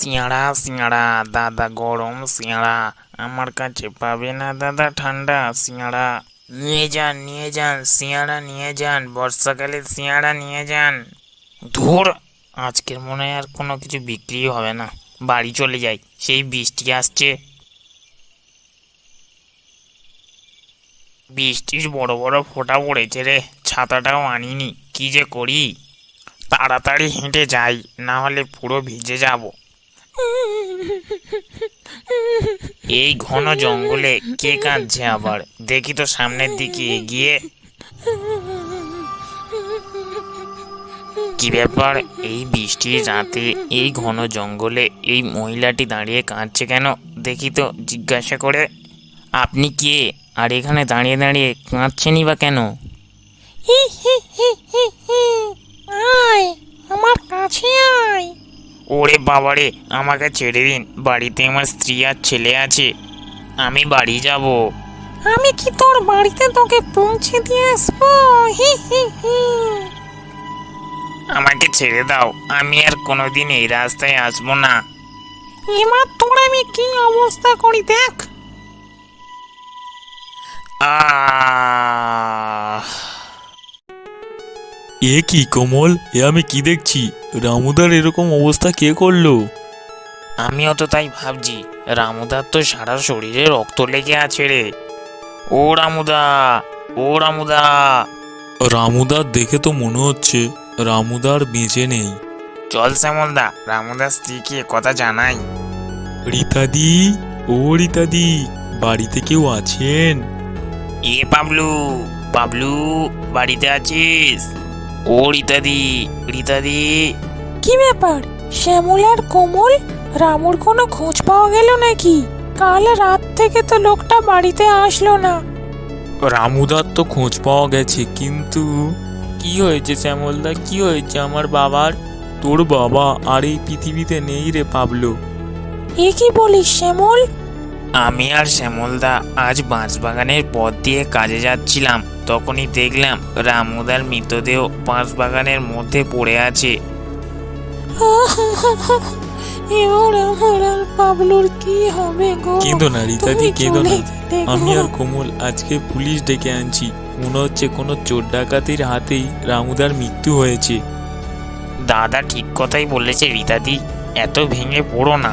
সিঙাড়া সিঙাড়া দাদা, গরম সিঙাড়া আমার কাছে পাবে না দাদা, ঠান্ডা সিঙাড়া নিয়ে যান সিঙাড়া নিয়ে যান, বর্ষাকালে সিঙাড়া নিয়ে যান। ধুর, আজকের মনে হয় আর কোনো কিছু বিক্রি হবে না, বাড়ি চলে যাই, সেই বৃষ্টি আসছে। বৃষ্টির বড় বড় ফোঁটা পড়েছে রে, ছাতাটাও আনিনি, কি যে করি। তাড়াতাড়ি হেঁটে যাই, না হলে পুরো ভিজে যাব। এই ঘন জঙ্গলে কে কাঁদছে আবার, দেখি তো সামনের দিকে এগিয়ে। কি ব্যাপার, এই বৃষ্টির রাতে এই ঘন জঙ্গলে এই মহিলাটি দাঁড়িয়ে কাঁদছে কেন, দেখি তো জিজ্ঞাসা করে। আপনি কে, আর এখানে দাঁড়িয়ে দাঁড়িয়ে কাঁদছেনই বা কেন? আয় আমার কাছে আয়। ওরে বাবারে, আমাকে ছেড়ে দিন, বাড়িতে আমার স্ত্রী আর ছেলে আছে, আমি বাড়ি যাব। আমি কি তোর বাড়িতে তোকে পৌঁছে দিয়ে আসবো? হি হি হি। আমাকে ছেড়ে দাও, আমি আর কোনোদিন এই রাস্তায় আসবো না। এবার তোর আমি কি অবস্থা করি দেখ। আহ এ কি কোমল, এ আমি কি দেখছি? রামুদার এরকম অবস্থা কে করলো? আমিও তো তাই ভাবছি, রামুদার তো সারা শরীরে রক্ত লেগে আছে রে। ও রামুদা, ও রামুদা। রামুদার দেখে তো মনে হচ্ছে রামুদার বেঁচে নেই। চল শ্যামলদা, রামুদার স্ত্রীকে কথা জানাই। রীতাদি, ও রীতাদি, বাড়িতে কেউ আছেন? এ পাবলু, পাবলু, বাড়িতে আছিস? ও রীতাদি, রীতাদি। কি ব্যাপার, শ্যামল আর কোমল, রামুর কোনো খোঁজ পাওয়া গেল নাকি? কাল রাত থেকে তো লোকটা বাড়িতে আসলো না। রামুদার তো খোঁজ পাওয়া গেছে, কিন্তু কি হয়েছে শ্যামলদা, কি হয়েছে আমার বাবার? তোর বাবা আর এই পৃথিবীতে নেই রে পাবলু। এ কি বলিস শ্যামল? আমি আর শ্যামলদা আজ বাঁশবাগানের পথ দিয়ে কাজে যাচ্ছিলাম, তখনই দেখলাম রামুদার মৃতদেহ বাঁশবাগানের মধ্যে পড়ে আছে। এবার আমার আর পাবলুর কি হবে গো? কেঁদো না রীতাদি, তুমি কেঁদো না। চলে গেলে গো। আমি আর কোমল আজকে পুলিশ ডেকে আনছি, মনে হচ্ছে কোনো চোর ডাকাতির হাতেই রামুদার মৃত্যু হয়েছে। দাদা ঠিক কথাই বলেছে রীতাদি, এত ভেঙে পড়ো না।